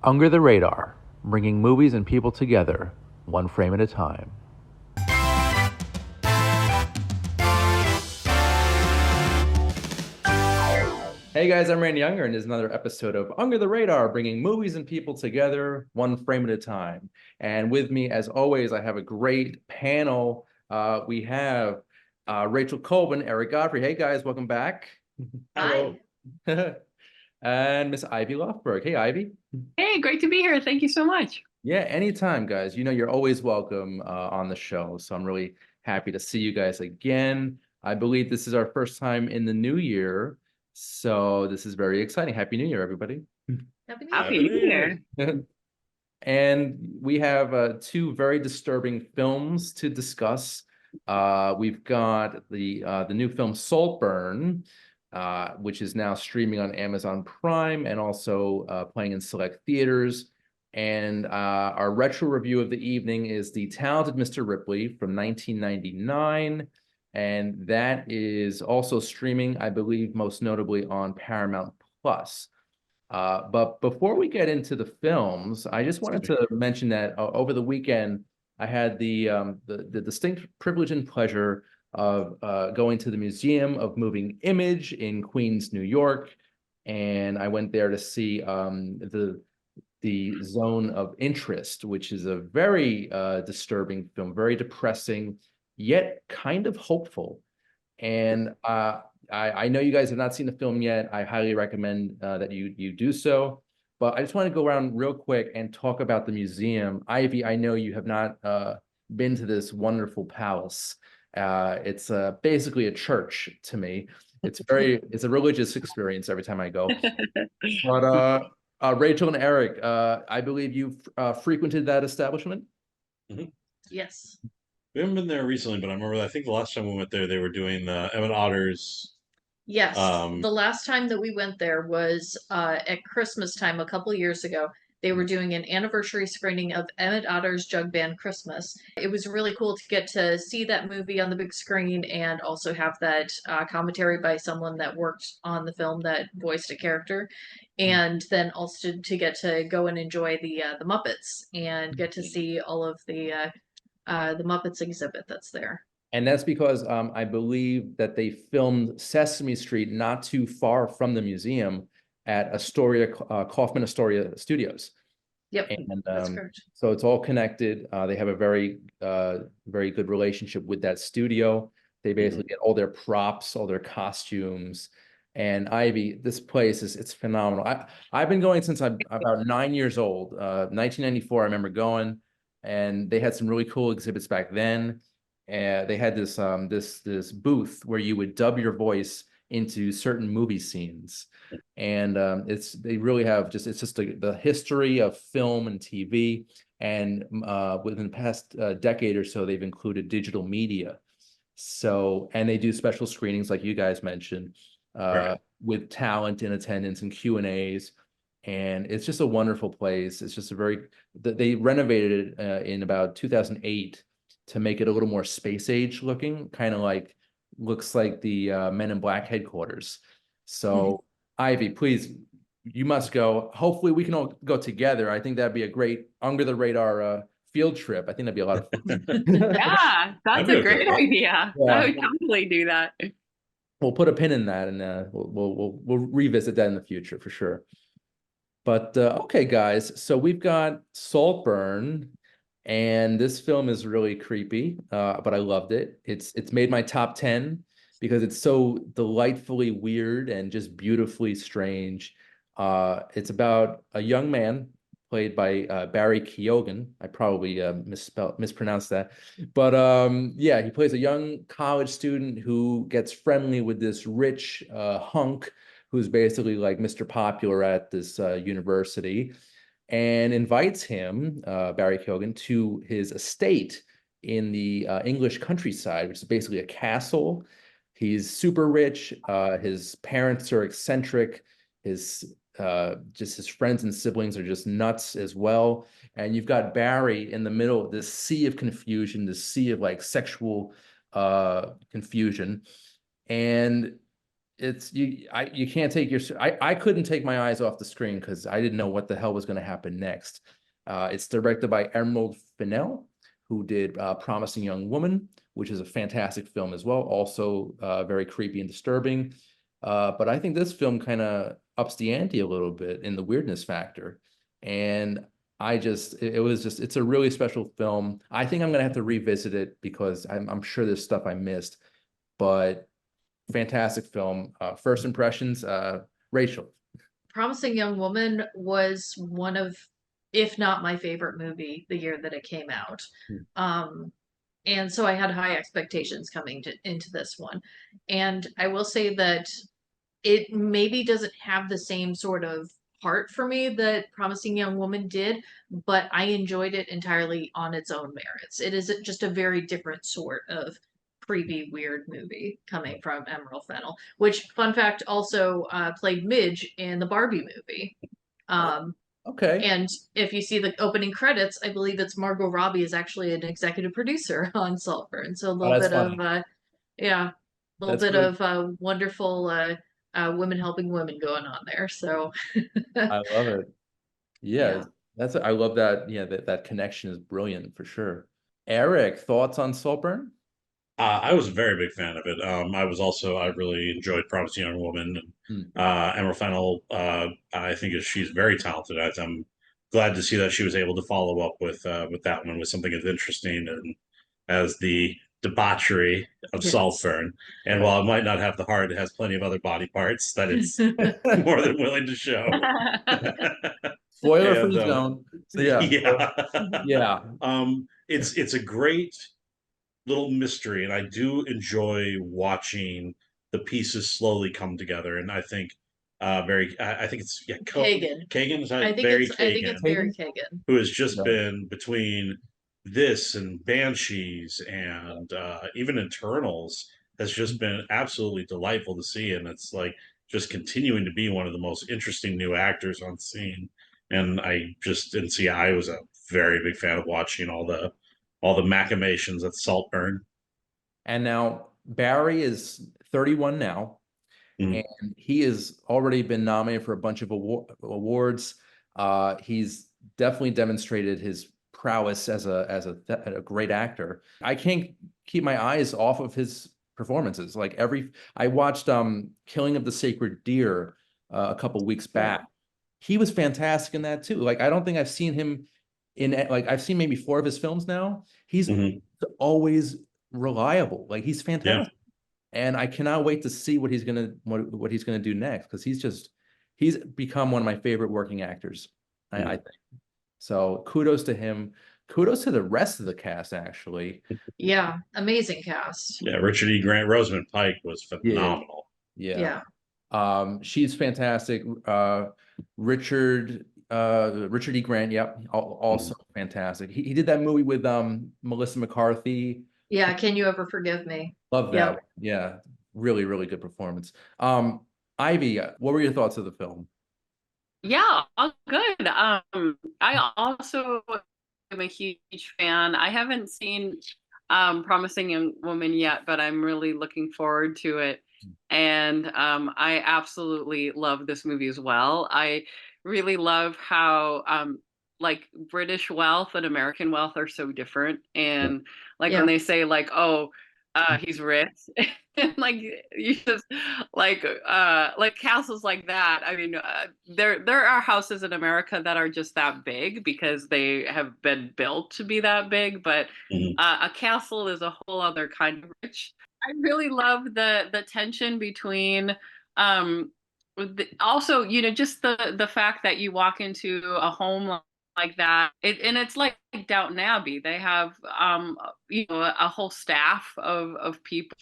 Under the Radar, bringing movies and people together, one frame at a time. Hey guys, I'm Randy Younger, and this is another episode of Under the Radar, bringing movies and people together, one frame at a time. And with me, as always, I have a great panel. We have Rachel Colvin, Eric Godfrey. Hey guys, welcome back. Hi. And Miss Ivy Lofberg. Hey Ivy. Hey, great to be here. Thank you so much. Yeah, anytime, guys. You know, you're always welcome on the show. So I'm really happy to see you guys again. I believe this is our first time in the new year. So this is very exciting. Happy New Year, everybody. Happy New Happy Year. New Year. And we have two very disturbing films to discuss. We've got the new film Saltburn, which is now streaming on Amazon Prime and also playing in select theaters. And our retro review of the evening is The Talented Mr. Ripley from 1999. And that is also streaming, I believe, most notably on Paramount Plus. But before we get into the films, I just wanted to mention that over the weekend, I had the distinct privilege and pleasure of going to the Museum of Moving Image in Queens, New York, and I went there to see the Zone of Interest, which is a very disturbing film, very depressing, yet kind of hopeful. And I know you guys have not seen the film yet. I highly recommend that you do so. But I just want to go around real quick and talk about the museum. Ivy, I know you have not been to this wonderful palace. It's basically a church to me. It's a religious experience every time I go. But Rachel and Eric, I believe you've frequented that establishment. Mhm. Yes. We haven't been there recently, but I remember I think the last time we went there, they were doing the Emmett Otter's. Yes. Um, The last time that we went there was at Christmas time a couple years ago. They were doing an anniversary screening of Emmett Otter's Jug Band Christmas. It was really cool to get to see that movie on the big screen and also have that commentary by someone that worked on the film that voiced a character, and then also to get to go and enjoy the Muppets and get to see all of the Muppets exhibit that's there. And that's because I believe that they filmed Sesame Street not too far from the museum at Astoria, Kaufman Astoria Studios. Yep, And that's correct. so it's all connected. They have a very good relationship with that studio. They basically get all their props, all their costumes. And Ivy, this place it's phenomenal. I've been going since I'm about 9 years old. 1994, I remember going, and they had some really cool exhibits back then. They had this booth where you would dub your voice into certain movie scenes, and they really have it's just the history of film and TV, and within the past decade or so, they've included digital media. So, and they do special screenings like you guys mentioned, right. with talent in attendance and Q&As. And it's just a wonderful place. It's just they renovated it in about 2008 to make it a little more space age looking, kind of like looks like the Men in Black headquarters. So, Ivy, please, you must go. Hopefully, we can all go together. I think that'd be a great under the radar field trip. I think that'd be a lot of fun. Yeah, I'd that's be a okay great with that. idea. I Yeah, would totally do that. we'll put a pin in that, and we'll revisit that in the future for sure. But okay, guys, so we've got Saltburn, and this film is really creepy, but I loved it. It's made my top 10 because it's so delightfully weird and just beautifully strange. It's about a young man played by Barry Keoghan. I probably mispronounced that, but yeah, he plays a young college student who gets friendly with this rich hunk who's basically like Mr. Popular at this university, and invites him, Barry Keoghan, to his estate in the English countryside, which is basically a castle. He's super rich. His parents are eccentric. His just his friends and siblings are just nuts as well. And you've got Barry in the middle of this sea of confusion, this sea of like sexual confusion. And you can't take your I couldn't take my eyes off the screen because I didn't know what the hell was going to happen next. It's directed by Emerald Fennell, who did Promising Young Woman, which is a fantastic film as well, also very creepy and disturbing. But I think this film kind of ups the ante a little bit in the weirdness factor. And it's a really special film. I think I'm gonna have to revisit it because I'm sure there's stuff I missed, but fantastic film. First impressions, Rachel. Promising Young Woman was one of, if not my favorite movie the year that it came out. Um, and so I had high expectations into this one. And I will say that it maybe doesn't have the same sort of heart for me that Promising Young Woman did, but I enjoyed it entirely on its own merits. It is just a very different sort of creepy, weird movie coming from Emerald Fennell, which, fun fact, also played Midge in the Barbie movie. Okay. And if you see the opening credits, I believe it's Margot Robbie is actually an executive producer on Saltburn. So a little That's bit funny. of yeah, a little That's bit really, of wonderful women helping women going on there. So I love it. Yeah, yeah. I love that. Yeah, that connection is brilliant for sure. Eric, thoughts on Saltburn? I was a very big fan of it. I really enjoyed Promising Young Woman. And, Hmm. Emerald Fennell, I think she's very talented. I'm glad to see that she was able to follow up with that one with something as interesting and as the debauchery of Yes. Saltburn. And while it might not have the heart, it has plenty of other body parts that it's more than willing to show. Spoiler And free zone. So yeah, yeah, yeah. it's a great little mystery, and I do enjoy watching the pieces slowly come together. And I think I think it's Kagan. Kagan is I Barry think it's Kagan, Barry Hayden? Kagan. who has just Okay. been between this and Banshees and even Internals has just been absolutely delightful to see, and it's like just continuing to be one of the most interesting new actors on scene. And I was a very big fan of watching all the machinations at Saltburn. And now Barry is 31 now, Mhm. and he has already been nominated for a bunch of awards. He's definitely demonstrated his prowess as a great actor. I can't keep my eyes off of his performances. I watched Killing of the Sacred Deer a couple weeks Yeah. back. He was fantastic in that too. Like I don't think I've seen him in like I've seen maybe four of his films now. He's Mhm. always reliable. Like he's Yeah. fantastic. And I cannot wait to see what he's gonna do next because he's become one of my favorite working actors. I Mhm. think so. Kudos to him. Kudos to the rest of the cast, actually. Yeah. Amazing cast. Yeah. Richard E. Grant, Rosamund Pike was Yeah, phenomenal. yeah. Yeah. She's fantastic. Richard E. Grant, yep, Mhm. also fantastic. He did that movie with Melissa McCarthy. Yeah. Can you ever forgive me? Love that. Yep. Yeah, really, really good performance. Ivy, what were your thoughts of the film? Yeah, all good. I also am a huge fan. I haven't seen Promising Young Woman yet, but I'm really looking forward to it. And I absolutely love this movie as well. I really love how like British wealth and American wealth are so different. And like when Yeah. they say like, oh, he's rich. And like you just like castles like that. I mean, there are houses in America that are just that big because they have been built to be that big, but Mhm. a castle is a whole other kind of rich. I really love the tension between also, you know, just the fact that you walk into a home like that, and it's like Downton Abbey. They have you know, a whole staff of people.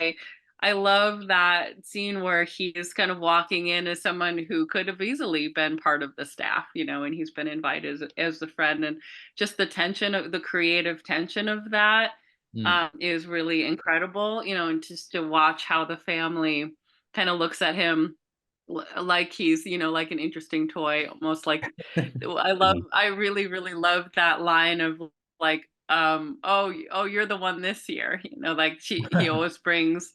I love that scene where he's kind of walking in as someone who could have easily been part of the staff, you know, and he's been invited as a friend, and just the tension of the creative tension of that Hmm. is really incredible, you know, and just to watch how the family kind of looks at him like he's, you know, like an interesting toy, almost like Mhm. I really, really love that line of like, oh, you're the one this year, you know, like he always brings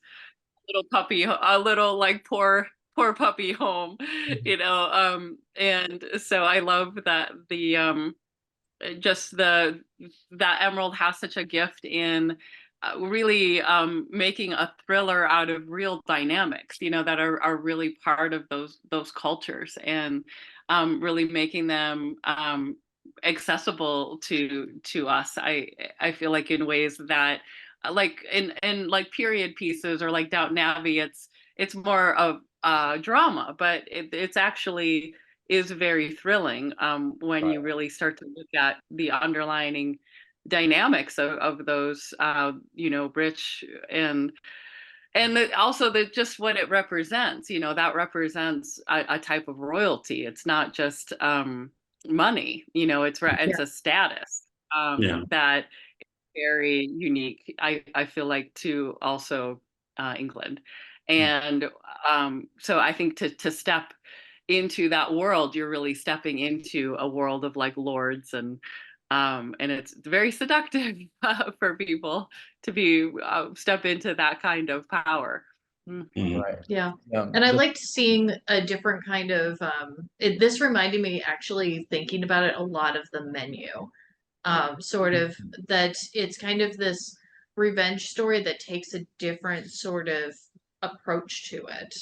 a little like poor puppy home, you know. And so I love that just that Emerald has such a gift in really making a thriller out of real dynamics, you know, that are really part of those cultures, and really making them accessible to us. I feel like in ways that like in like period pieces or like Downton Abbey, it's more of drama, but it's actually is very thrilling when Right. you really start to look at the underlying dynamics of those you know, rich and also just what it represents, you know, that represents a type of royalty. It's not just money, you know, Yeah. it's a status Yeah. that very unique, I feel like, to also England. And so I think to step into that world, you're really stepping into a world of like lords, and it's very seductive for people to be step into that kind of power. Mm. Mhm. Right. Yeah. And I The- liked seeing a different kind of this reminded me, actually thinking about it, a lot of the menu. Sort of that it's kind of this revenge story that takes a different sort of approach to it.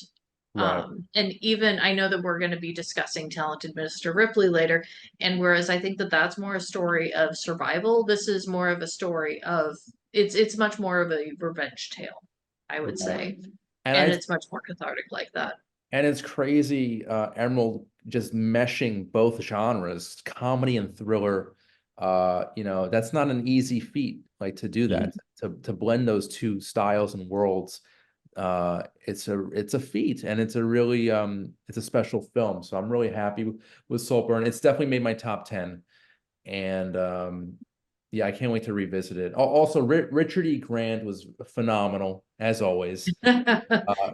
right. And even I know that we're going to be discussing Talented Mr. Ripley later, and whereas I think that that's more a story of survival, this is more of a story of it's much more of a revenge tale, I would say, And and I it's much more cathartic like that. and it's crazy, Emerald just meshing both genres, comedy and thriller. You know, that's not an easy feat, like to do that, to blend those two styles and worlds. It's a feat, and it's a really it's a special film. So I'm really happy with Saltburn. It's definitely made my top 10. And yeah, I can't wait to revisit it. Also, Richard E. Grant was phenomenal as always. You know,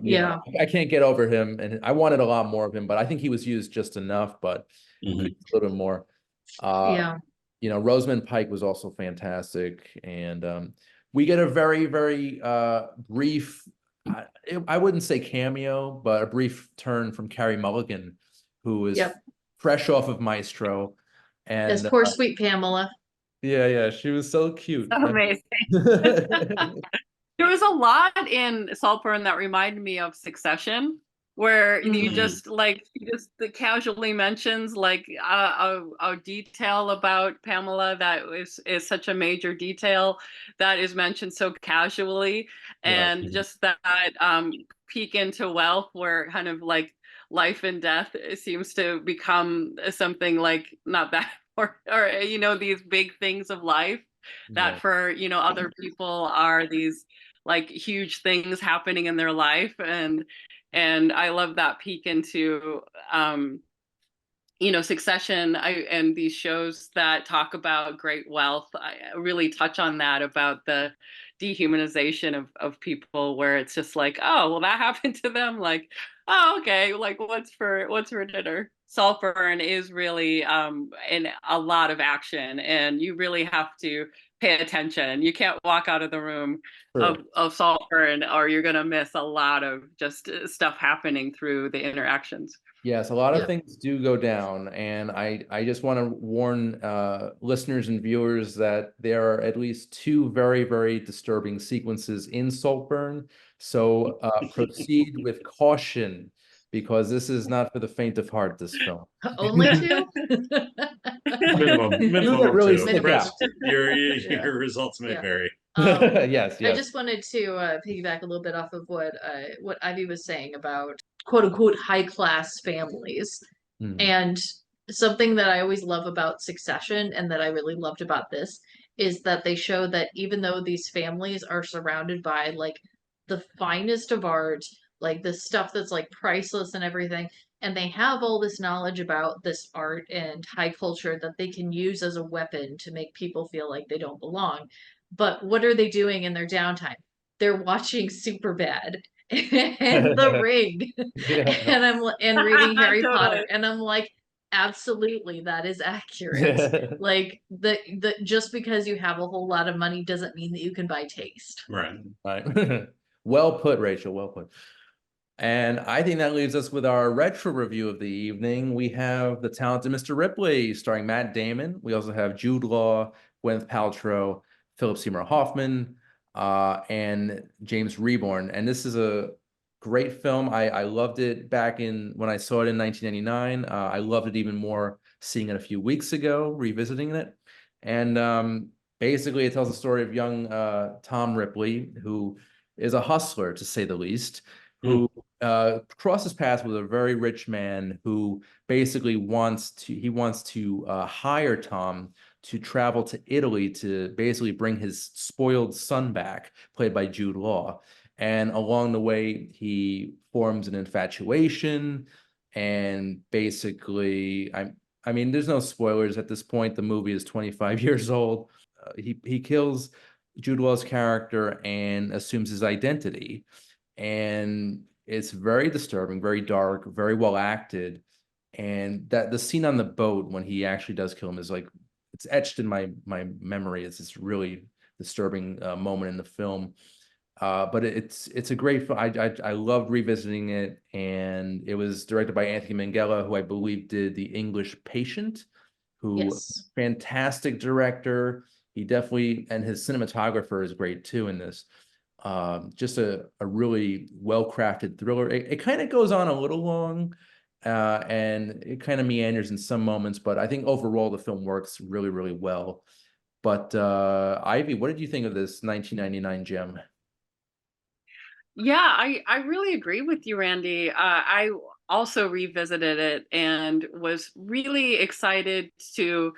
Yeah, I can't get over him, and I wanted a lot more of him, but I think he was used just enough, but could Mhm. use a little bit more. yeah. You know, Rosamund Pike was also fantastic, and we get a very, very brief, I, I wouldn't say cameo, but a brief turn from Carrie Mulligan, who is Yep. fresh off of Maestro, Yes, and poor sweet Pamela. yeah, she was so cute. Amazing. There was a lot in Saltburn that reminded me of Succession, where you Mhm. just casually mentions like a detail about Pamela that is such a major detail that is mentioned so casually, Right. and just that peek into wealth, where kind of like life and death seems to become something like not that or you know, these big things of life that Yeah. for, you know, other people are these like huge things happening in their life. And I love that peek into you know, Succession. And these shows that talk about great wealth, I really touch on that, about the dehumanization of people, where it's just like, oh well, that happened to them, like, oh okay, like what's for dinner. Saltburn is really in a lot of action, and you really have to pay attention. You can't walk out of the room True. of Saltburn, or you're gonna miss a lot of just stuff happening through the interactions. Yes, a lot of Yeah. things do go down, and I just want to warn listeners and viewers that there are at least two very, very disturbing sequences in Saltburn. So proceed with caution, because this is not for the faint of heart, this film. Only two? Minimum, Two minimum that of really two. stick The rest, out. Yeah. your results may Yeah. vary. Yes, I yes. just wanted to piggyback a little bit off of what Ivy was saying about quote unquote high class families. Hmm. And something that I always love about Succession, and that I really loved about this, is that they show that even though these families are surrounded by like the finest of art, like this stuff that's like priceless and everything, and they have all this knowledge about this art and high culture that they can use as a weapon to make people feel like they don't belong. But what are they doing in their downtime? They're watching Superbad and The Ring, Yeah. and reading Harry Totally. Potter, and I'm like, absolutely, that is accurate. Like just because you have a whole lot of money doesn't mean that you can buy taste. Right. Right. Well put, Rachel. Well put. And I think that leaves us with our retro review of the evening. We have The Talented Mr. Ripley, starring Matt Damon. We also have Jude Law, Gwyneth Paltrow, Philip Seymour Hoffman, and James Reborn. And this is a great film. I loved it back when I saw it in 1999. I loved it even more seeing it a few weeks ago, revisiting it. And basically, it tells the story of young Tom Ripley, who is a hustler, to say the least, who crosses paths with a very rich man who basically wants to hire Tom to travel to Italy to basically bring his spoiled son back, played by Jude Law. And along the way, he forms an infatuation, and basically, I mean, there's no spoilers at this point. The movie is 25 years old. He kills Jude Law's character and assumes his identity. And it's very disturbing, very dark, very well acted. And that the scene on the boat when he actually does kill him is like, it's etched in my memory. It's this really disturbing moment in the film. But it's a great film. I loved revisiting it, and it was directed by Anthony Minghella, who I believe did The English Patient, who Yes. fantastic director. He definitely, and his cinematographer is great too in this. Just a really well-crafted thriller. It kind of goes on a little long, and it kind of meanders in some moments, but I think overall the film works really, really well. But Ivy, what did you think of this 1999 gem? Yeah, I really agree with you, Randy. I also revisited it and was really excited to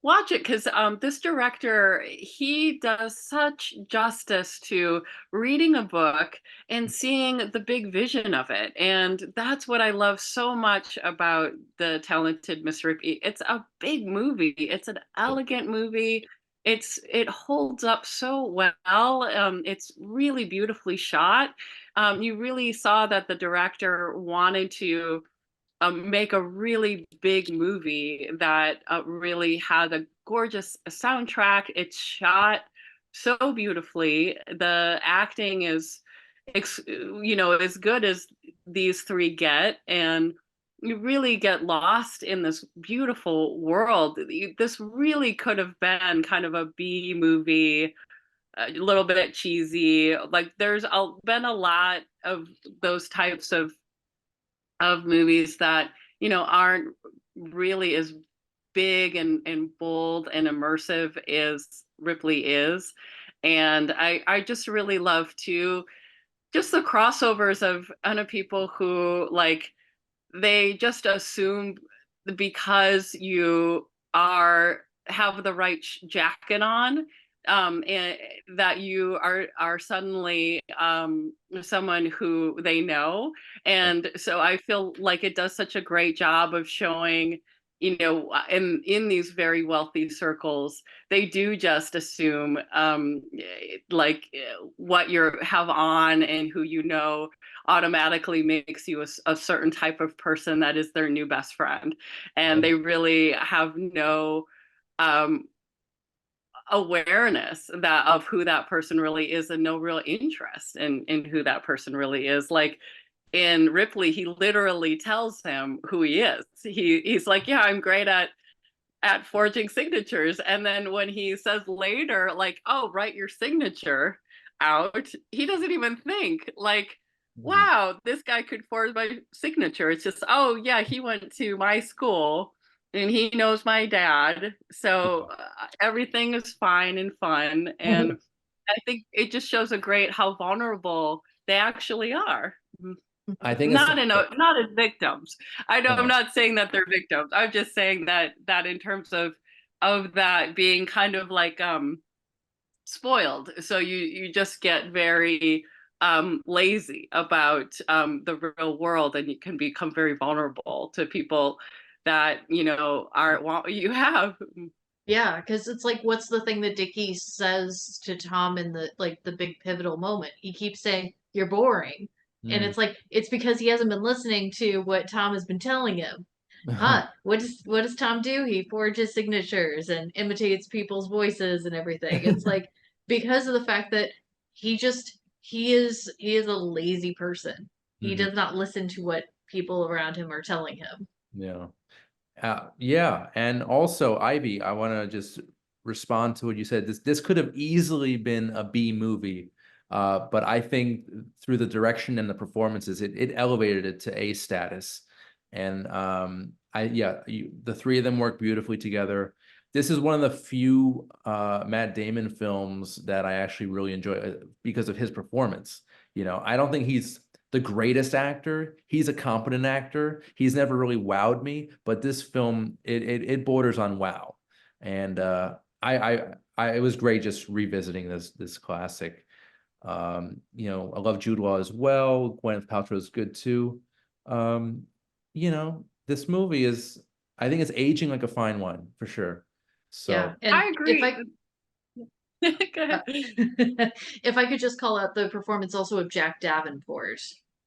watch it because this director, he does such justice to reading a book and seeing the big vision of it. And that's what I love so much about The Talented Miss Ripley. It's a big movie. It's an elegant movie. It holds up so well. It's really beautifully shot. You really saw that the director wanted to make a really big movie that really had a gorgeous soundtrack. It's shot so beautifully. The acting is, as good as these three get, and you really get lost in this beautiful world. This really could have been kind of a B movie, a little bit cheesy. Like been a lot of those types of movies that aren't really as big and bold and immersive as Ripley is. And I just really love to just the crossovers of people who like they just assume because you have the right jacket on, and that you are suddenly someone who they know. And so I feel like it does such a great job of showing, in these very wealthy circles, they do just assume what you have on and who automatically makes you a certain type of person that is their new best friend. And they really have no awareness of who that person really is, and no real interest in who that person really is. Like in Ripley, he literally tells him who he is. He's like, yeah, I'm great at forging signatures. And then when he says later, like, oh, write your signature out, he doesn't even think like, wow, this guy could forge my signature. It's just, oh yeah, he went to my school and he knows my dad, so everything is fine and fun. And I think it just shows how vulnerable they actually are. I think Not as victims. I'm not saying that they're victims. I'm just saying that in terms of that being kind of like spoiled. So you just get very lazy about the real world, and you can become very vulnerable to people that aren't what you have. Yeah, because it's like, what's the thing that Dickie says to Tom in the big pivotal moment? He keeps saying, "You're boring," and it's like it's because he hasn't been listening to what Tom has been telling him. Huh? What does Tom do? He forges signatures and imitates people's voices and everything. It's like because of the fact that he he is a lazy person. He Mhm. does not listen to what people around him are telling him. Yeah. Yeah, and also Ivy, I want to just respond to what you said. This could have easily been a B movie, but I think through the direction and the performances, it elevated it to A status. And the three of them work beautifully together. This is one of the few Matt Damon films that I actually really enjoy because of his performance. I don't think he's the greatest actor. He's a competent actor. He's never really wowed me, but this film it borders on wow. And it was great just revisiting this classic. I love Jude Law as well. Gwyneth Paltrow is good too. Um, this movie is, I think it's aging like a fine wine for sure. Yeah, So and I agree. Go ahead. if I could just call out the performance also of Jack Davenport,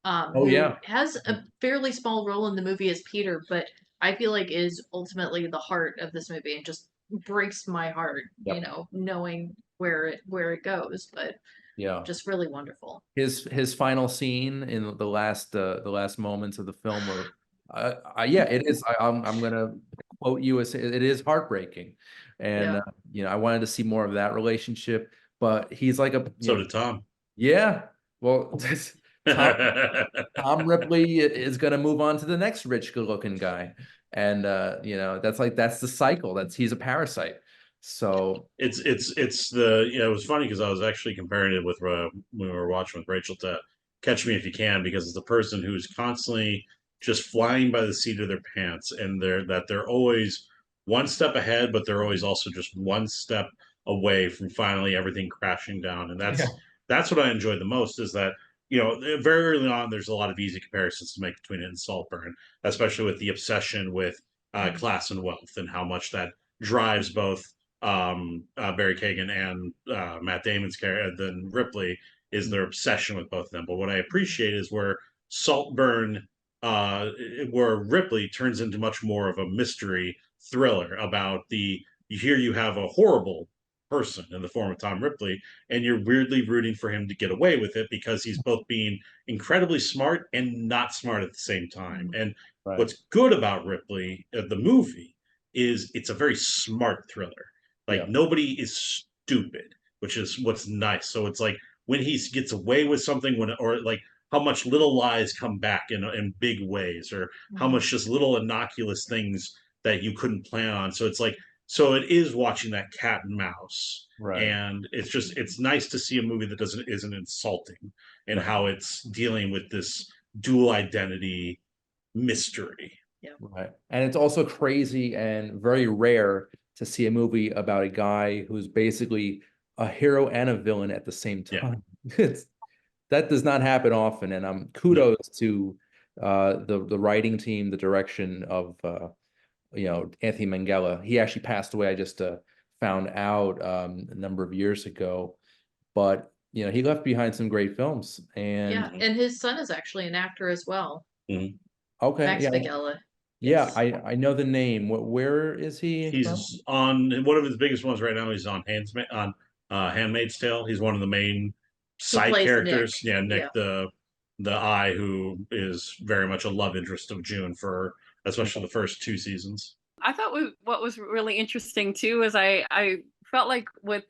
oh who yeah. has a fairly small role in the movie as Peter, but I feel like is ultimately the heart of this movie and just breaks my heart, Yep. knowing where it goes, but Yeah. just really wonderful. His final scene in the last moments of the film were yeah, it is. I'm gonna quote you as it is heartbreaking. And Yeah. I wanted to see more of that relationship, but he's like So did Tom. yeah, well, Tom Tom Ripley is gonna move on to the next rich good looking guy. And that's the cycle. He's a parasite. So It's the it was funny because I was actually comparing it with when we were watching with Rachel to Catch Me If You Can, because it's the person who's constantly just flying by the seat of their pants, and they're always one step ahead, but they're always also just one step away from finally everything crashing down. And yeah. that's what I enjoyed the most, is that very early on there's a lot of easy comparisons to make between it and Saltburn, especially with the obsession with class and wealth, and how much that drives both Barry Kagan and Matt Damon's character, then Ripley, is their obsession with both of them. But what I appreciate is where Saltburn, where Ripley turns into much more of a mystery thriller about here you have a horrible person in the form of Tom Ripley, and you're weirdly rooting for him to get away with it because he's both being incredibly smart and not smart at the same time. And Right. what's good about Ripley, the movie, is it's a very smart thriller. Yeah. Like, nobody is stupid, which is what's nice. So it's like when he gets away with something, or like how much little lies come back in big ways, or how Mhm. much just little innocuous things that you couldn't plan on. So it's like, so it is watching that cat and mouse. Right. And it's nice to see a movie that isn't insulting, and Right. how it's dealing with this dual identity mystery. Right. And it's also crazy and very rare to see a movie about a guy who's basically a hero and a villain at the same Yeah. time. That does not happen often. And No. kudos to the writing team, the direction of Anthony Minghella. He actually passed away. I just found out a number of years ago. But he left behind some great films. And Yeah, and his son is actually an actor as well, Mhm. okay, Max yeah, Minghella. yeah, Yes. I know the name. Where is he from? He's on one of his biggest ones right now. He's on Handmaid's Tale. He's one of the main He side plays Nick. characters. Yeah, Nick, Yeah. the eye, who is very much a love interest of June, for especially the first two seasons. I thought what was really interesting too is I felt like with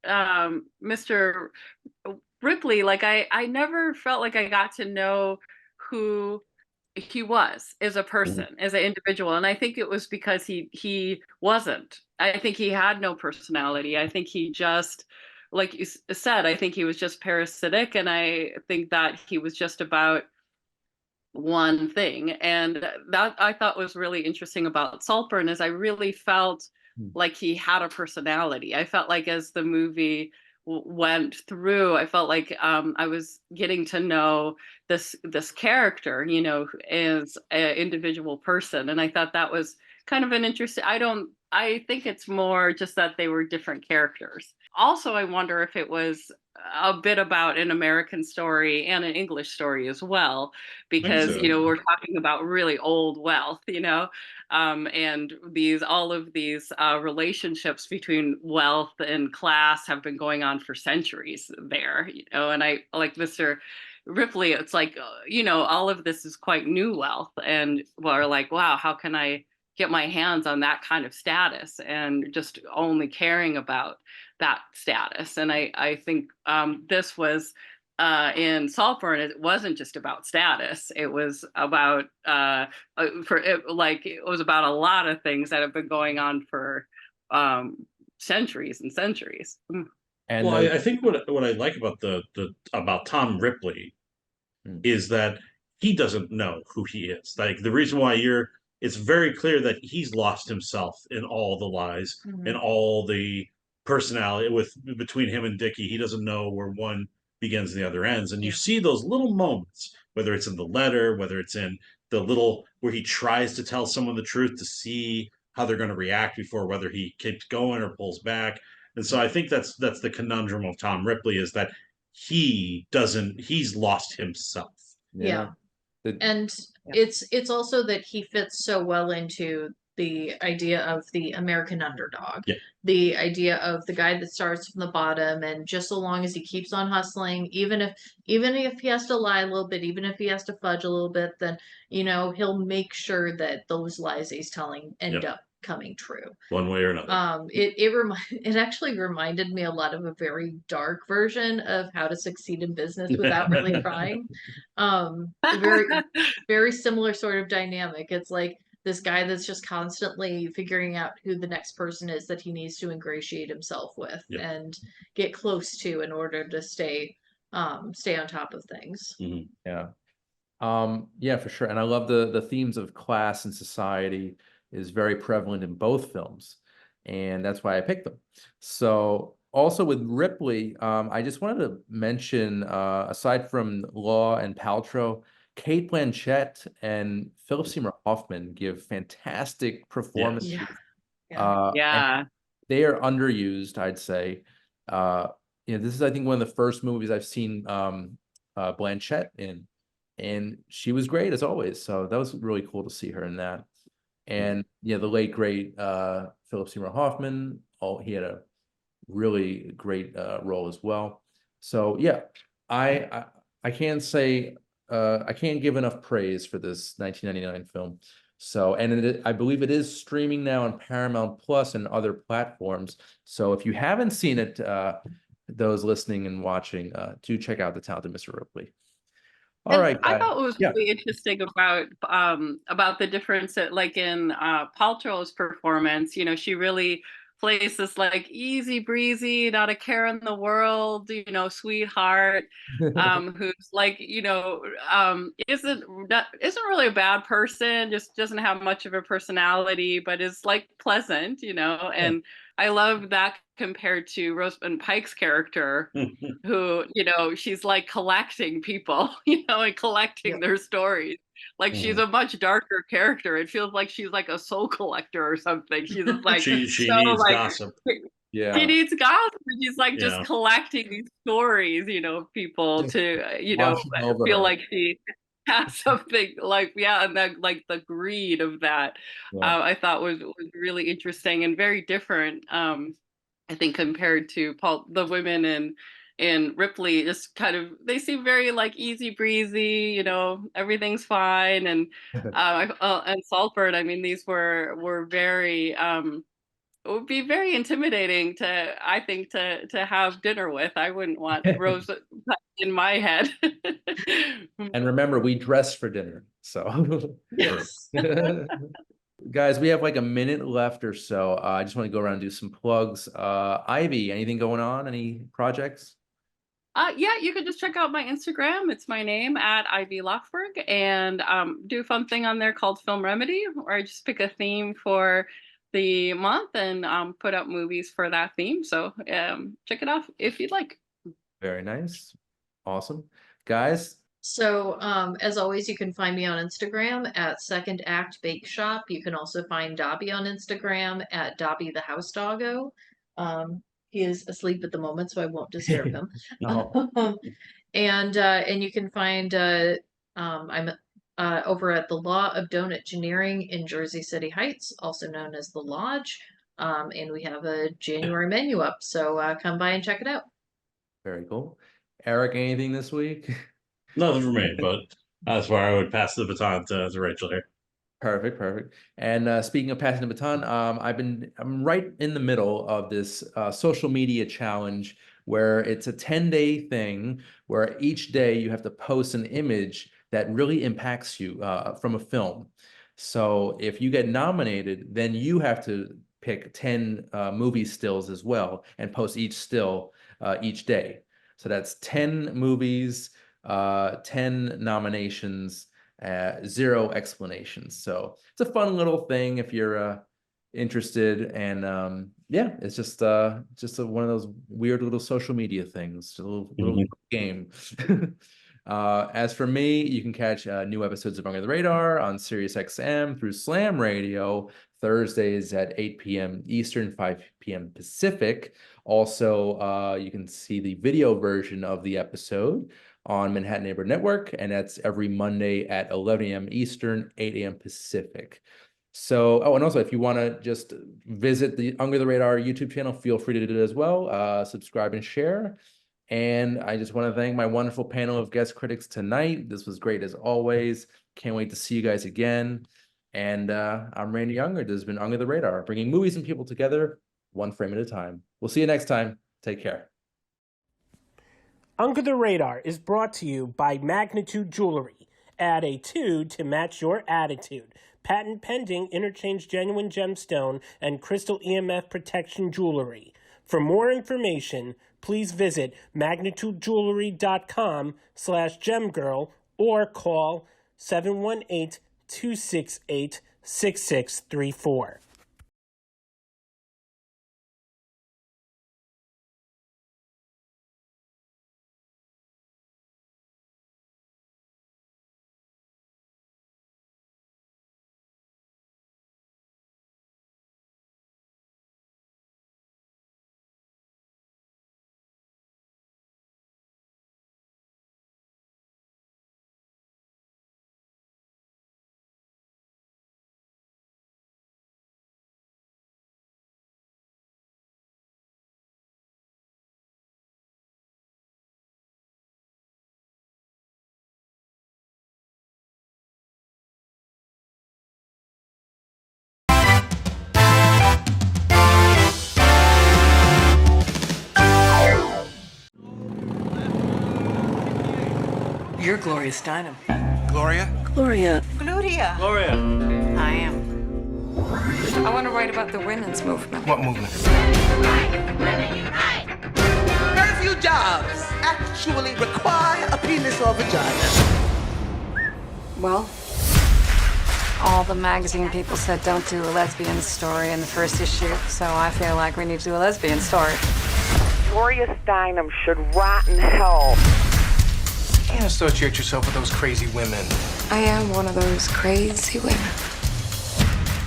Mr. Ripley, like I never felt like I got to know who he was as a person, as an individual. And I think it was because he wasn't. I think he had no personality. I think he just, like you said, I think he was just parasitic, and I think that he was just about one thing. And that I thought was really interesting about Saltburn is I really felt like he had a personality. I felt like as the movie went through, I felt like I was getting to know this character, as an individual person. And I thought that was kind of an interesting. I think it's more just that they were different characters. Also, I wonder if it was a bit about an American story and an English story as well, I think because, so. you know, we're talking about really old wealth, you know, and all of these relationships between wealth and class have been going on for centuries there, you know, and I like Mr. Ripley, it's like, you know, all of this is quite new wealth, and we're like, wow, how can I get my hands on that kind of status, and just only caring about that status. And I think this was in Saltburn, it wasn't just about status. It was about it was about a lot of things that have been going on for centuries and centuries. And Well, those, I think what I like about the about Tom Ripley Mm. is that he doesn't know who he is. Like the reason why it's very clear that he's lost himself in all the lies and Mhm. all the personality with between him and Dickie. He doesn't know where one begins and the other ends. And you Yeah. see those little moments, whether it's in the letter, whether it's in the little where he tries to tell someone the truth to see how they're going to react before whether he keeps going or pulls back. And so I think that's the conundrum of Tom Ripley is that he's lost himself. Yeah. the, And Yeah. it's also that he fits so well into the idea of the American underdog. Yeah. The idea of the guy that starts from the bottom, and just so long as he keeps on hustling, even if he has to lie a little bit, even if he has to fudge a little bit, then you know he'll make sure that those lies he's telling end Yep. up coming true. One way or another. It actually reminded me a lot of a very dark version of how to succeed in business without really trying. Very very similar sort of dynamic. It's like this guy that's just constantly figuring out who the next person is that he needs to ingratiate himself with Yep. and get close to in order to stay on top of things. Mhm. yeah. Yeah, for sure. And I love the themes of class and society is very prevalent in both films. And that's why I picked them. So also with Ripley, I just wanted to mention, aside from Law and Paltrow, Kate Blanchett and Philip Seymour Hoffman give fantastic performances. Yeah. And Yeah. they are underused, I'd say. This is, I think, one of the first movies I've seen Blanchett in, and she was great as always. So that was really cool to see her in that. And the late great Philip Seymour Hoffman, he had a really great role as well. So yeah, I can't say I can't give enough praise for this 1999 film. So, and I believe it is streaming now on Paramount Plus and other platforms. So if you haven't seen it, those listening and watching, do check out The Talented Mr. Ripley. All And right, I guys. thought what was Yeah. really interesting about the difference that, like, in Paltrow's performance, you know, she really plays this like easy breezy, not a care in the world, you know, sweetheart, who's like, you know, isn't really a bad person, just doesn't have much of a personality, but is like pleasant, you know. And I love that compared to Rosamund Pike's character, who, you know, she's like collecting people, you know, and collecting Yep. their stories. Like she's a much darker character. It feels like she's like a soul collector or something. She's just like She so needs like gossip. Yeah. she needs gossip. And she's like just Yeah. collecting these stories, you know, of people Just to, you know, washing over feel her. like she has something like, yeah, and that like the greed of that, Yeah. I thought was really interesting and very different. I think compared to the women in Ripley, just kind of they seem very like easy breezy, you know, everything's fine. And and Saltburn, I mean, these were very it would be very intimidating to, I think, to have dinner with. I wouldn't want Rose in my head. And remember, we dress for dinner. So Yes. guys, we have like a minute left or so. I just want to go around and do some plugs. Ivy, anything going on? Any projects? Yeah, you can just check out my Instagram. It's my name at Ivy Lochberg, and do a fun thing on there called Film Remedy, where I just pick a theme for the month and put up movies for that theme. So check it out if you'd like. Very nice. Awesome. Guys, So, as always, you can find me on Instagram at Second Act Bake Shop. You can also find Dobby on Instagram at Dobby the House Doggo. He is asleep at the moment, so I won't disturb him. No. And you can find I'm over at the Law of Donut Engineering in Jersey City Heights, also known as the Lodge. And we have a January menu up, so come by and check it out. Very cool. Eric, anything this week? Nothing for me, but that's where I would pass the baton to Rachel here. Perfect, perfect. And speaking of passing the baton, I'm right in the middle of this social media challenge where it's a 10-day thing where each day you have to post an image that really impacts you from a film. So if you get nominated, then you have to pick 10 movie stills as well and post each still each day. So that's 10 movies, 10 nominations, 0 explanations. So it's a fun little thing if you're interested. And yeah, it's just one of those weird little social media things, a little game. As for me, you can catch new episodes of Under the Radar on SiriusXM through Slam Radio Thursdays at 8 p.m. Eastern, 5 p.m. Pacific. Also, you can see the video version of the episode on Manhattan Neighborhood Network, and that's every Monday at 11 a.m. Eastern, 8 a.m. Pacific. So, oh, and also if you want to just visit the Under the Radar YouTube channel, feel free to do it as well. Subscribe and share. And I just want to thank my wonderful panel of guest critics tonight. This was great as always. Can't wait to see you guys again. And I'm Randy Younger. This has been Under the Radar, bringing movies and people together one frame at a time. We'll see you next time. Take care. Under the Radar is brought to you by Magnitude Jewelry. Add a 2 to match your attitude. Patent pending interchange genuine gemstone and crystal EMF protection jewelry. For more information, please visit magnitudejewelry.com/gemgirl or call 718-268-6634. You're Gloria Steinem. Gloria? Gloria. Gloria. I am. I want to write about the women's movement. What movement? Very few jobs actually require a penis or vagina. Well, all the magazine people said don't do a lesbian story in the first issue, so I feel like we need to do a lesbian story. Gloria Steinem should rot in hell. You can't associate yourself with those crazy women. I am one of those crazy women.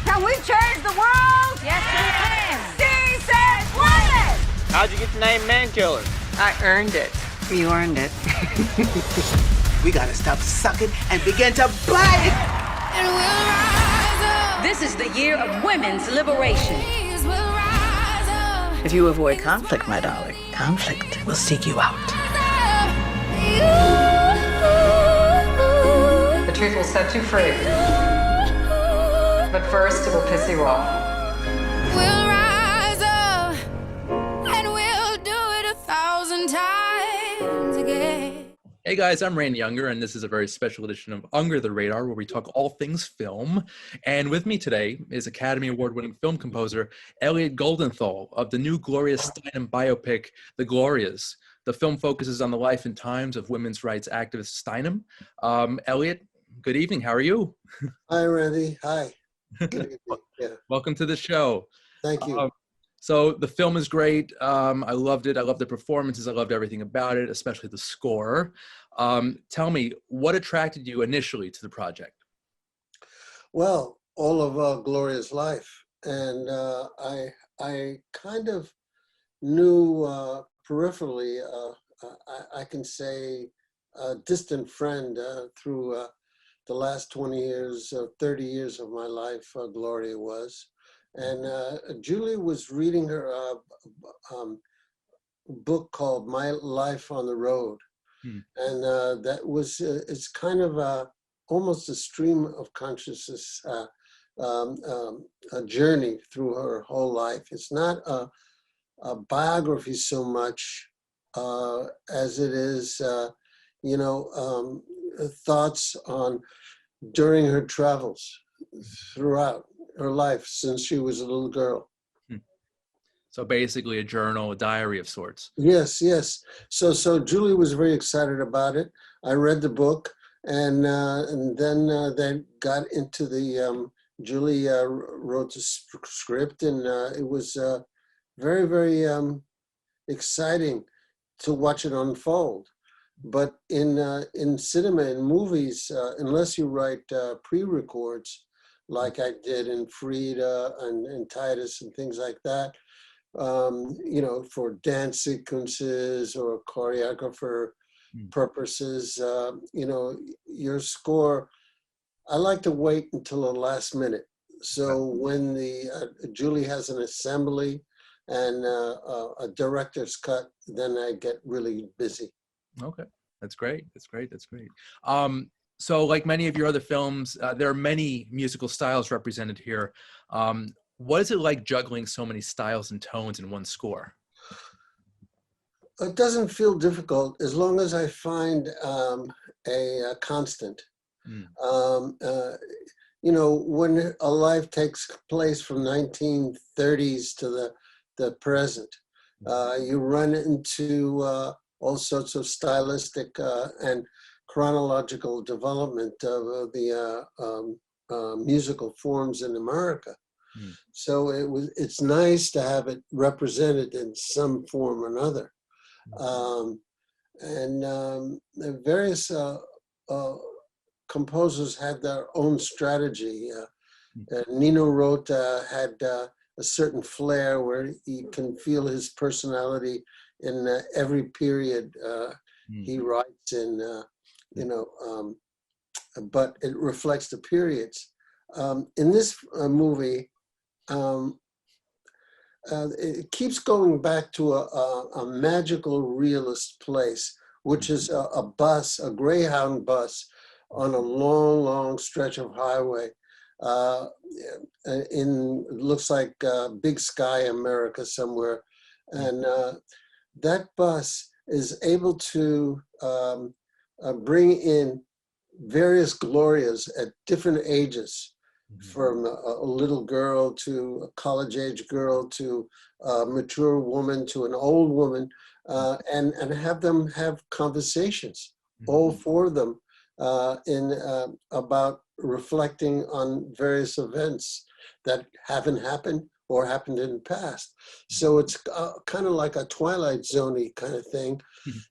Can we change the world? Yes, we can. Decent women! How'd you get the name Man Killer? I earned it. You earned it. We gotta stop sucking and begin to bite. This is the year of women's liberation. If you avoid conflict, my darling, conflict will seek you out. The truth will set you free. But first, it will piss you off. We'll rise up and we'll do it 1,000 times again. Hey guys, I'm Randy Younger, and this is a very special edition of Under the Radar, where we talk all things film. And with me today is Academy Award-winning film composer Elliot Goldenthal of the new Gloria Steinem biopic, The Glorias. The film focuses on the life and times of women's rights activist Steinem. Elliot, good evening. How are you? Hi, Randy. Hi. Good evening. Yeah. Welcome to the show. Thank you. So the film is great. I loved it. I loved the performances. I loved everything about it, especially the score. Tell me, what attracted you initially to the project? Well, all of Gloria's life. And I kind of knew peripherally, I can say, a distant friend through the last 20 years, 30 years of my life, Gloria was. And Julie was reading her book called My Life on the Road. And that was, it's kind of almost a stream of consciousness, a journey through her whole life. It's not a biography so much as it is, thoughts on during her travels throughout her life since she was a little girl. So basically a journal, a diary of sorts. Yes, yes. So Julie was very excited about it. I read the book, and then they got into the, Julie wrote the script, and it was very, very exciting to watch it unfold. But in cinema, in movies, unless you write pre-records, like I did in Frida and Titus and things like that, for dance sequences or choreographer purposes, your score, I like to wait until the last minute. So when Julie has an assembly and a director's cut, then I get really busy. Okay, that's great. That's great. That's great. So like many of your other films, there are many musical styles represented here. What is it like juggling so many styles and tones in one score? It doesn't feel difficult as long as I find a constant. When a life takes place from 1930s to the present, you run into all sorts of stylistic and chronological development of the musical forms in America. So it's nice to have it represented in some form or another. The various composers had their own strategy. Nino Rota had a certain flair where you can feel his personality in every period he writes in, but it reflects the periods. In this movie, it keeps going back to a magical realist place, which is a bus, a Greyhound bus on a long, long stretch of highway. Looks like Big Sky, America somewhere. And that bus is able to bring in various Glorias at different ages, from a little girl to a college-age girl to a mature woman to an old woman, and have them have conversations, all four of them, about reflecting on various events that haven't happened or happened in the past. So it's kind of like a Twilight Zone-y kind of thing.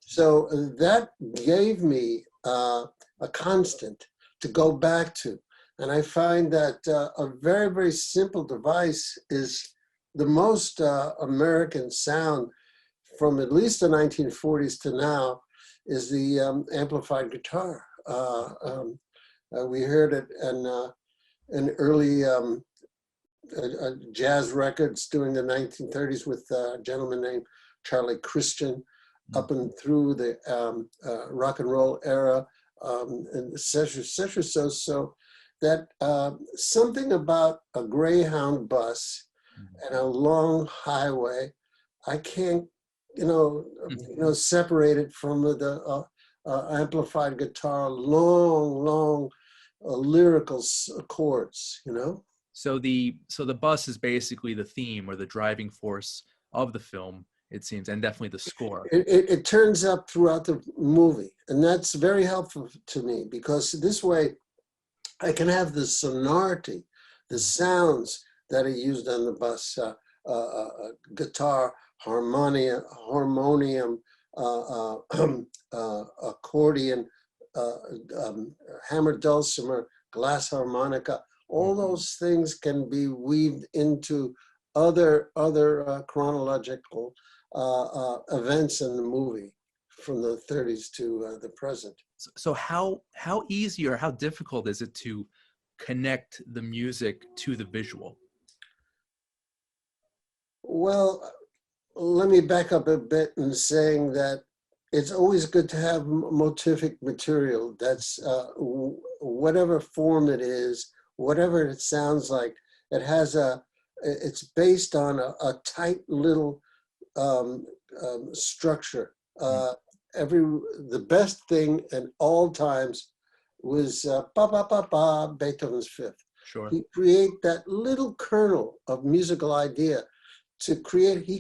So that gave me a constant to go back to. And I find that a very, very simple device is the most American sound from at least the 1940s to now is the amplified guitar. We heard it in early jazz records during the 1930s with a gentleman named Charlie Christian, up and through the rock and roll era, and etc. So that something about a Greyhound bus and a long highway, I can't, separate it from the amplified guitar, long, lyrical chords, So the bus is basically the theme or the driving force of the film, it seems, and definitely the score. It turns up throughout the movie, and that's very helpful to me because this way I can have the sonority, the sounds that are used on the bus, guitar, harmonium, accordion, hammered dulcimer, glass harmonica. All those things can be weaved into other chronological events in the movie from the 30s to the present. So how easy or how difficult is it to connect the music to the visual? Well, let me back up a bit in saying that it's always good to have motivic material that's whatever form it is, whatever it sounds like. It's based on a tight little structure. The best thing in all times was Beethoven's Fifth. Sure. He create that little kernel of musical idea he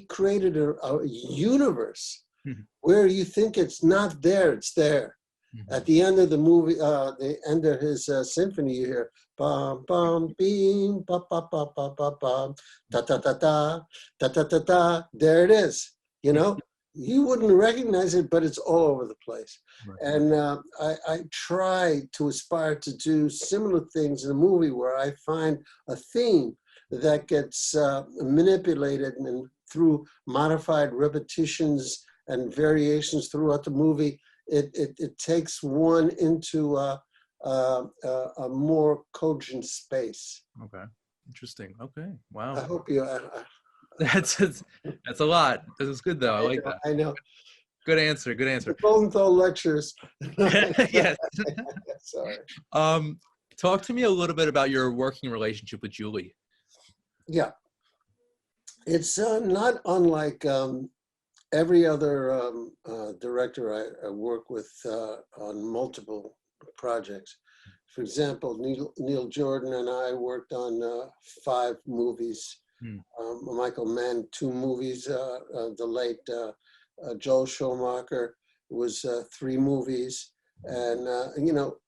created a universe where you think it's not there, it's there. At the end of the movie, the end of his symphony, you hear bum bum beam ba ba ba ba ba ba da da da da da da da da. There it is. You know, you wouldn't recognize it, but it's all over the place. Right. And I try to aspire to do similar things in a movie where I find a theme that gets manipulated and through modified repetitions and variations throughout the movie. It takes one into a more cogent space. Okay, interesting. Okay, wow. I hope you. That's a lot. This is good though. I like that. I know. Good answer. Good answer. Goldenthal lectures. Yes. Sorry. Talk to me a little bit about your working relationship with Julie. Yeah, it's not unlike every other director I work with on multiple projects. For example, Neil Jordan and I worked on 5 movies. Michael Mann, 2 movies. The late Joel Schumacher was 3 movies. And you know,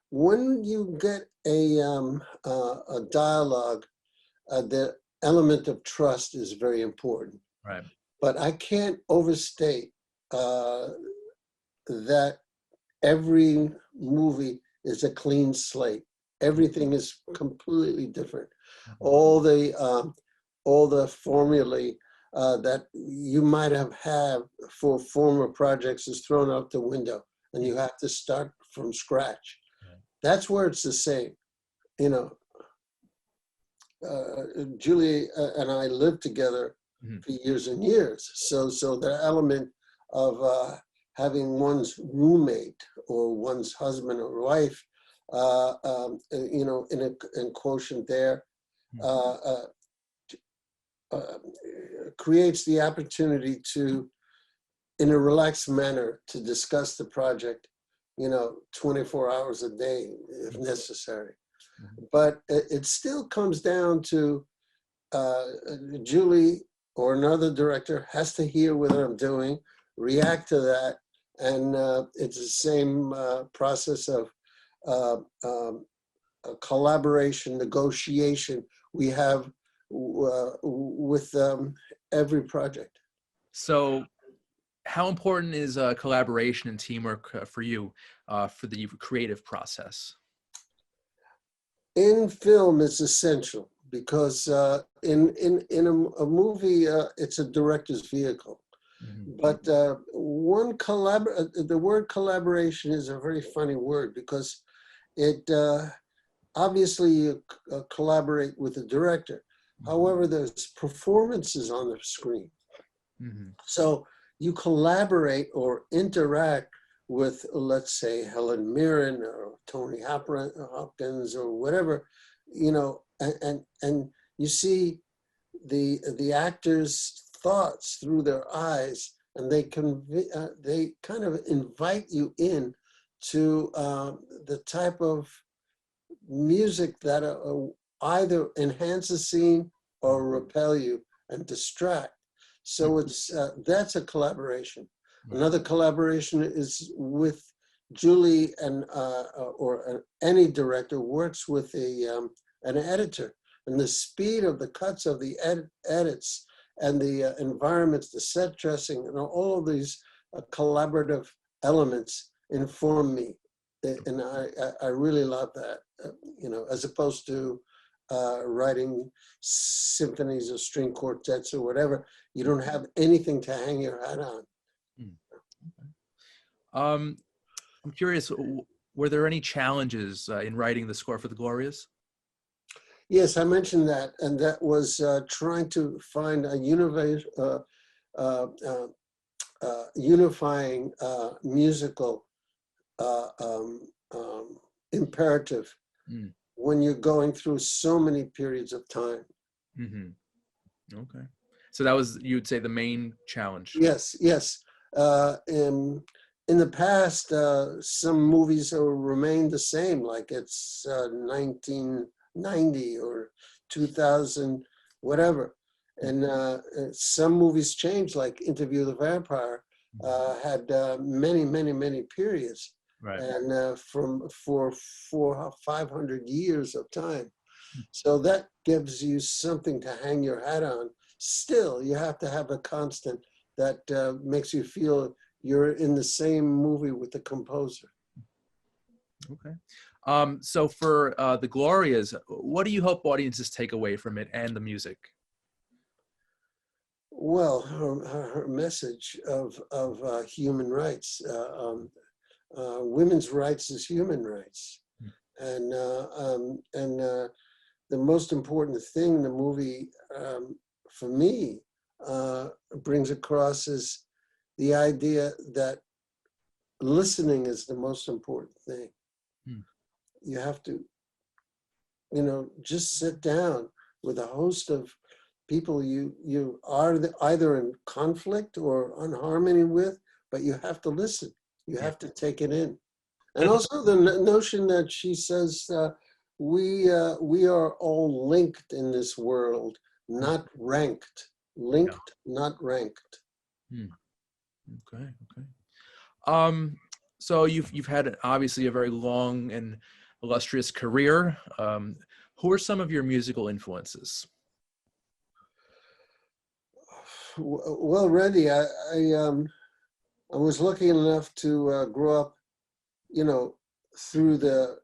when you get a dialogue, the element of trust is very important. Right. But I can't overstate that every movie is a clean slate. Everything is completely different. All the formulae that you might have had for former projects is thrown out the window, and you have to start from scratch. Right. That's where it's the same. You know, Julie and I lived together for years and years. So the element of having one's roommate or one's husband or wife, you know, in quotient there, creates the opportunity to, in a relaxed manner, to discuss the project, you know, 24 hours a day if necessary. But it still comes down to Julie or another director has to hear what I'm doing, react to that, and it's the same process of collaboration, negotiation we have with every project. So how important is collaboration and teamwork for you for the creative process? In film, it's essential because in a movie, it's a director's vehicle. But the word collaboration is a very funny word because it obviously you collaborate with the director. However, there's performances on the screen. So you collaborate or interact with, let's say, Helen Mirren or Tony Hopkins or whatever, you know, and you see the actors' thoughts through their eyes, and they kind of invite you in to the type of music that either enhance a scene or repel you and distract. So it's that's a collaboration. Another collaboration is with Julie and or any director works with an editor, and the speed of the cuts of the edits and the environments, the set dressing, and all of these collaborative elements inform me, and I really love that. You know, as opposed to writing symphonies or string quartets or whatever. You don't have anything to hang your hat on. I'm curious, were there any challenges in writing the score for the Glorias? Yes, I mentioned that, and that was trying to find a unifying musical imperative when you're going through so many periods of time. Okay. So that was, you'd say, the main challenge. Yes, yes. In the past, some movies remained the same, like it's 1990 or 2000, whatever. And some movies changed, like Interview with the Vampire, had many periods. Right. And for 500 years of time. So that gives you something to hang your hat on. Still, you have to have a constant that makes you feel you're in the same movie with the composer. Okay. So for the Glorias, what do you hope audiences take away from it and the music? Well, her message of human rights, women's rights is human rights, and the most important thing the movie, for me, brings across is the idea that listening is the most important thing. You have to, just sit down with a host of people you are either in conflict or on harmony with, but you have to listen. You have to take it in. And also the notion that she says, we are all linked in this world, not ranked. Linked, not ranked. Okay. So you've had obviously a very long and illustrious career. Who are some of your musical influences? Well, Randy, I was lucky enough to grow up, through the,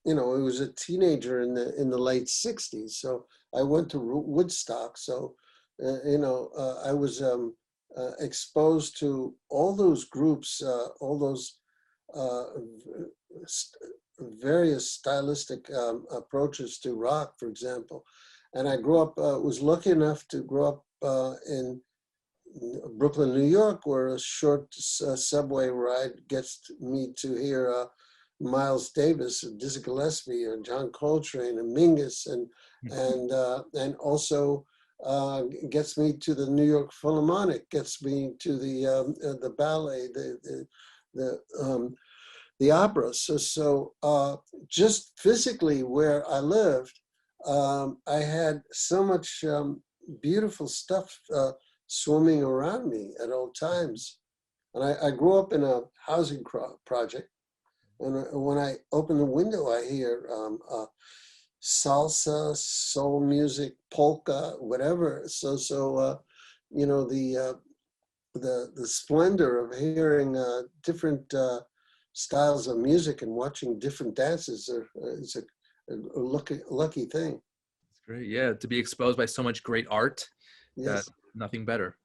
it was a teenager in the late '60s. So I went to Woodstock. So, I was exposed to all those groups, all those various stylistic approaches to rock, for example. And I grew up, was lucky enough to grow up in Brooklyn, New York, where a short subway ride gets me to hear Miles Davis, Dizzy Gillespie, and John Coltrane, and Mingus, and also gets me to the New York Philharmonic, gets me to the ballet, the opera. So just physically where I lived, I had so much beautiful stuff swimming around me at all times. And I grew up in a housing project. And when I open the window, I hear salsa, soul music, polka, whatever. So the splendor of hearing different styles of music and watching different dances is a lucky thing. That's great. Yeah, to be exposed by so much great art. Yes. Nothing better.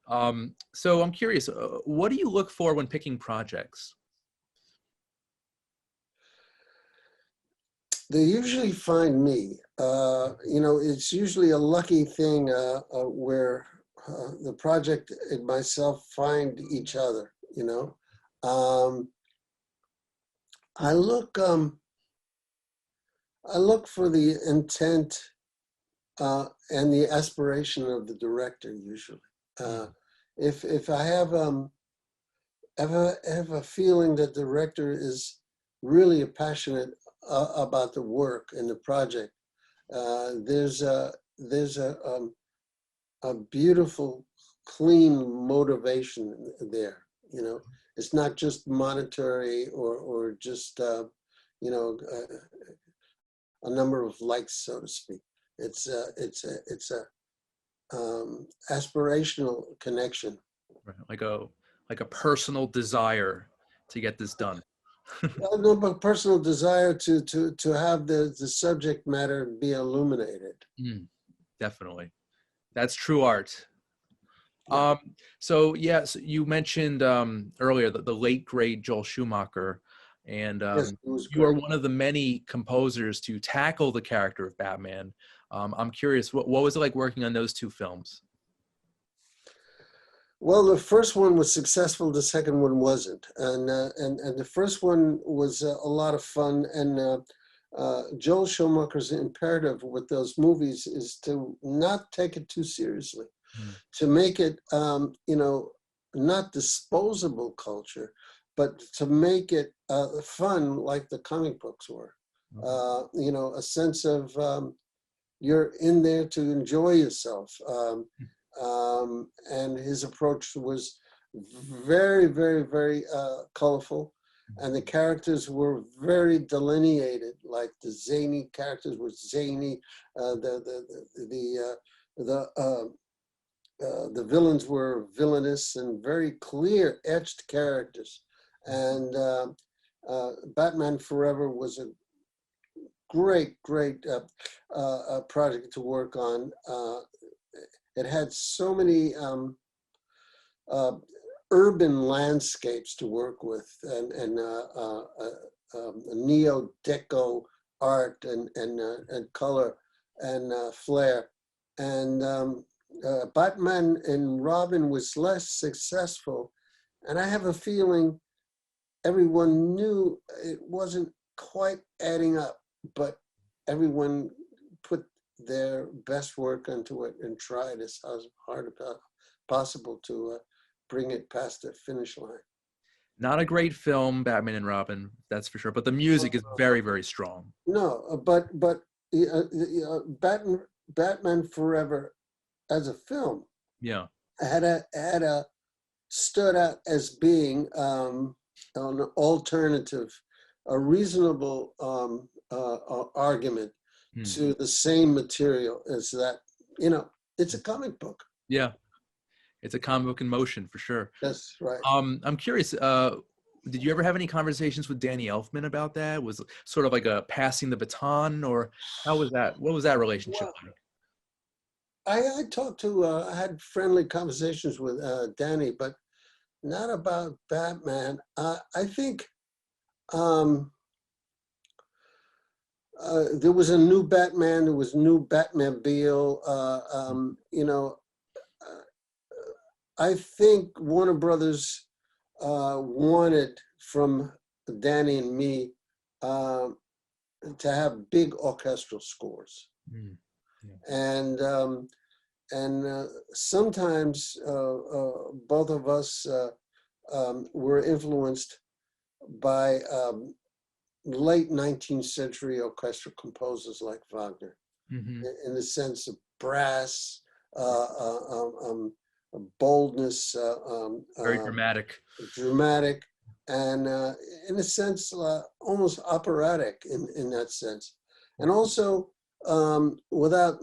So I'm curious, what do you look for when picking projects? They usually find me. It's usually a lucky thing where the project and myself find each other. I look for the intent and the aspiration of the director usually. If I have a feeling that the director is really passionate about the work and the project, there's a beautiful, clean motivation there. It's not just monetary or just a number of likes, so to speak. It's a aspirational connection. Right. Like a personal desire to get this done. No, but personal desire to have the subject matter be illuminated. Definitely. That's true art. Yeah. So you mentioned earlier the late great Joel Schumacher, and Yes, it was you are great. one of the many composers to tackle the character of Batman. I'm curious, what was it like working on those two films? Well, the first one was successful. The second one wasn't, and the first one was a lot of fun. And Joel Schumacher's imperative with those movies is to not take it too seriously, to make it, not disposable culture, but to make it fun, like the comic books were. A sense of you're in there to enjoy yourself. And his approach was very, very, very colorful, and the characters were very delineated. Like the zany characters were zany, the villains were villainous and very clear etched characters. And Batman Forever was a great project to work on. It had so many urban landscapes to work with, and neo-deco art and color and flair. And Batman and Robin was less successful, and I have a feeling everyone knew it wasn't quite adding up, but everyone put their best work into it and tried as hard as possible to bring it past the finish line. Not a great film, Batman and Robin, that's for sure. But the music is very, very strong. No, but Batman Forever as a film, had stood out as being an alternative, a reasonable argument to the same material as that. It's a comic book. Yeah, it's a comic book in motion for sure. That's right. I'm curious. Did you ever have any conversations with Danny Elfman about that? Was it sort of like a passing the baton, or how was that? What was that relationship like? I talked to, I had friendly conversations with Danny, but not about Batman. I think there was a new Batman, there was new Batmobile. I think Warner Brothers wanted from Danny and me to have big orchestral scores. And sometimes both of us were influenced by late 19th century orchestral composers like Wagner, in the sense of brass, boldness, very dramatic, and in a sense almost operatic in that sense. And also without,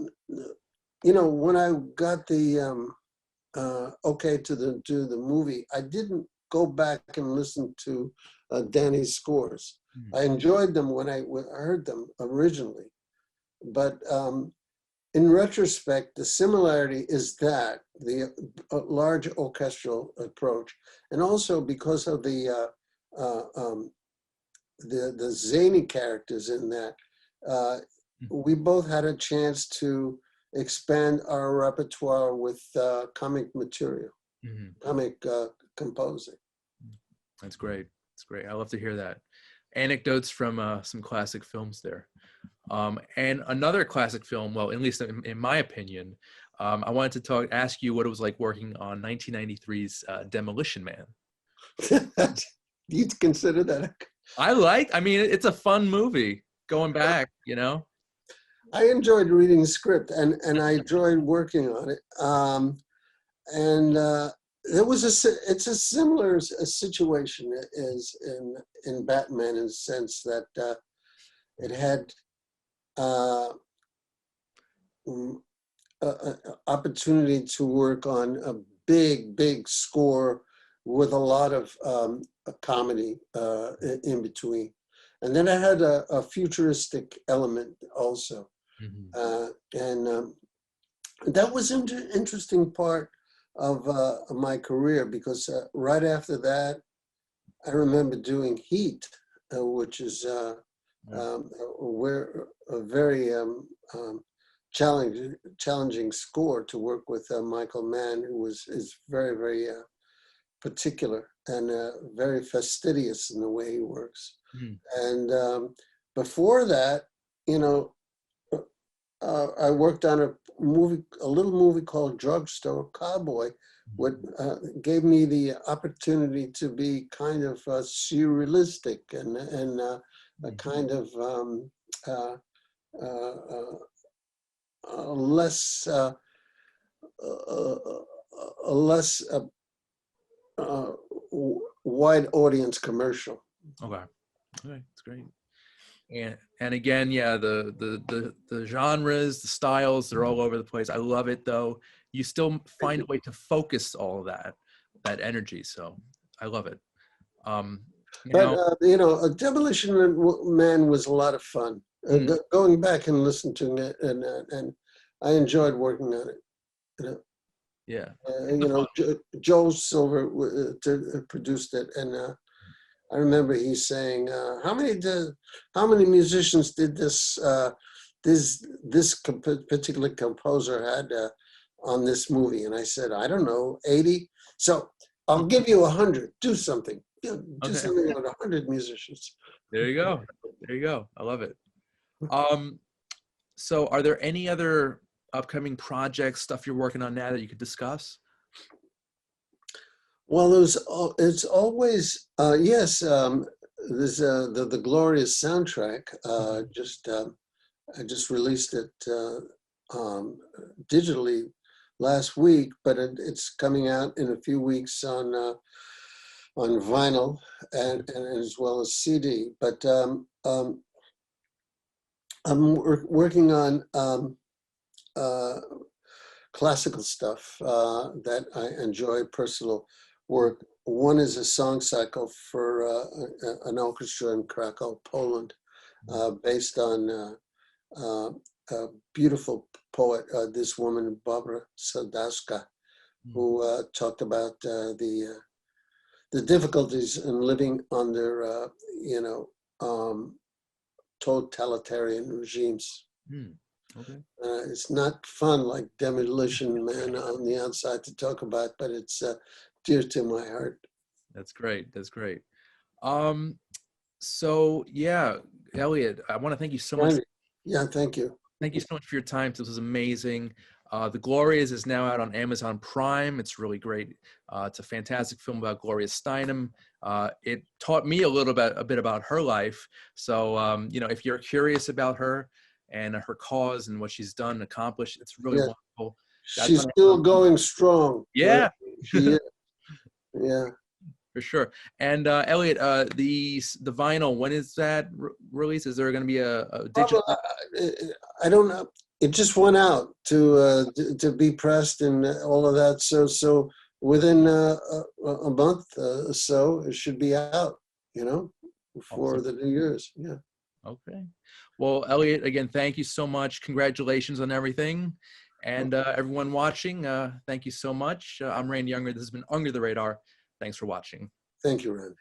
when I got the okay to do the movie, I didn't go back and listen to Danny's scores. I enjoyed them when I heard them originally, but in retrospect, the similarity is that the large orchestral approach, and also because of the zany characters in that, we both had a chance to expand our repertoire with comic material, comic composing. That's great. That's great. I love to hear that. Anecdotes from some classic films there. And another classic film, well, at least in my opinion, I wanted to ask you what it was like working on 1993's Demolition Man. You'd consider that? I mean, it's a fun movie going back, I enjoyed reading the script and I enjoyed working on it. It's a similar situation as in Batman, in the sense that it had opportunity to work on a big score with a lot of a comedy in between. And then I had a futuristic element also. And that was an interesting part of my career, because right after that, I remember doing Heat, which is where a very challenging score to work with Michael Mann, who is very, very particular and very fastidious in the way he works. And before that, you know, I worked on a little movie called Drugstore Cowboy, what gave me the opportunity to be kind of surrealistic and a kind of a less wide audience commercial. Okay, it's great. And again, yeah, the genres, the styles, they're all over the place. I love it though. You still find a way to focus all of that energy. So I love it. You know, Demolition Man was a lot of fun. Going back and listening to it, and I enjoyed working on it. You know, yeah. You know, Joe Silver produced it, and I remember he saying, "How many musicians did this particular composer had on this movie?" And I said, "I don't know, 80. So I'll give you 100. Do something. Do something with 100 musicians." There you go. There you go. I love it. So are there any other upcoming projects, stuff you're working on now that you could discuss? Well, it's always, yes, there's the Glorious soundtrack. I just released it digitally last week, but it's coming out in a few weeks on vinyl and as well as CD. But I'm working on classical stuff that I enjoy, personal work. One is a song cycle for an orchestra in Krakow, Poland, based on a beautiful poet, this woman, Barbara Sadowska, who talked about the difficulties in living under, you know, totalitarian regimes. Okay. It's not fun like Demolition Man on the outside to talk about, but it's dear to my heart. That's great. That's great. So yeah, Elliot, I want to thank you so much. Yeah, thank you. Thank you so much for your time. This was amazing. The Glorias is now out on Amazon Prime. It's really great. It's a fantastic film about Gloria Steinem. It taught me a bit about her life. So, you know, if you're curious about her and her cause and what she's done and accomplished, it's really wonderful. She's still going strong. Yeah. She is. Yeah. For sure. And Elliot, the vinyl, when is that released? Is there going to be a digital? I don't know. It just went out to be pressed and all of that. So within a month or so, it should be out, you know, for the New Year's. Yeah. Okay. Well, Elliot, again, thank you so much. Congratulations on everything. And everyone watching, thank you so much. I'm Randy Younger. This has been Under the Radar. Thanks for watching. Thank you, Randy.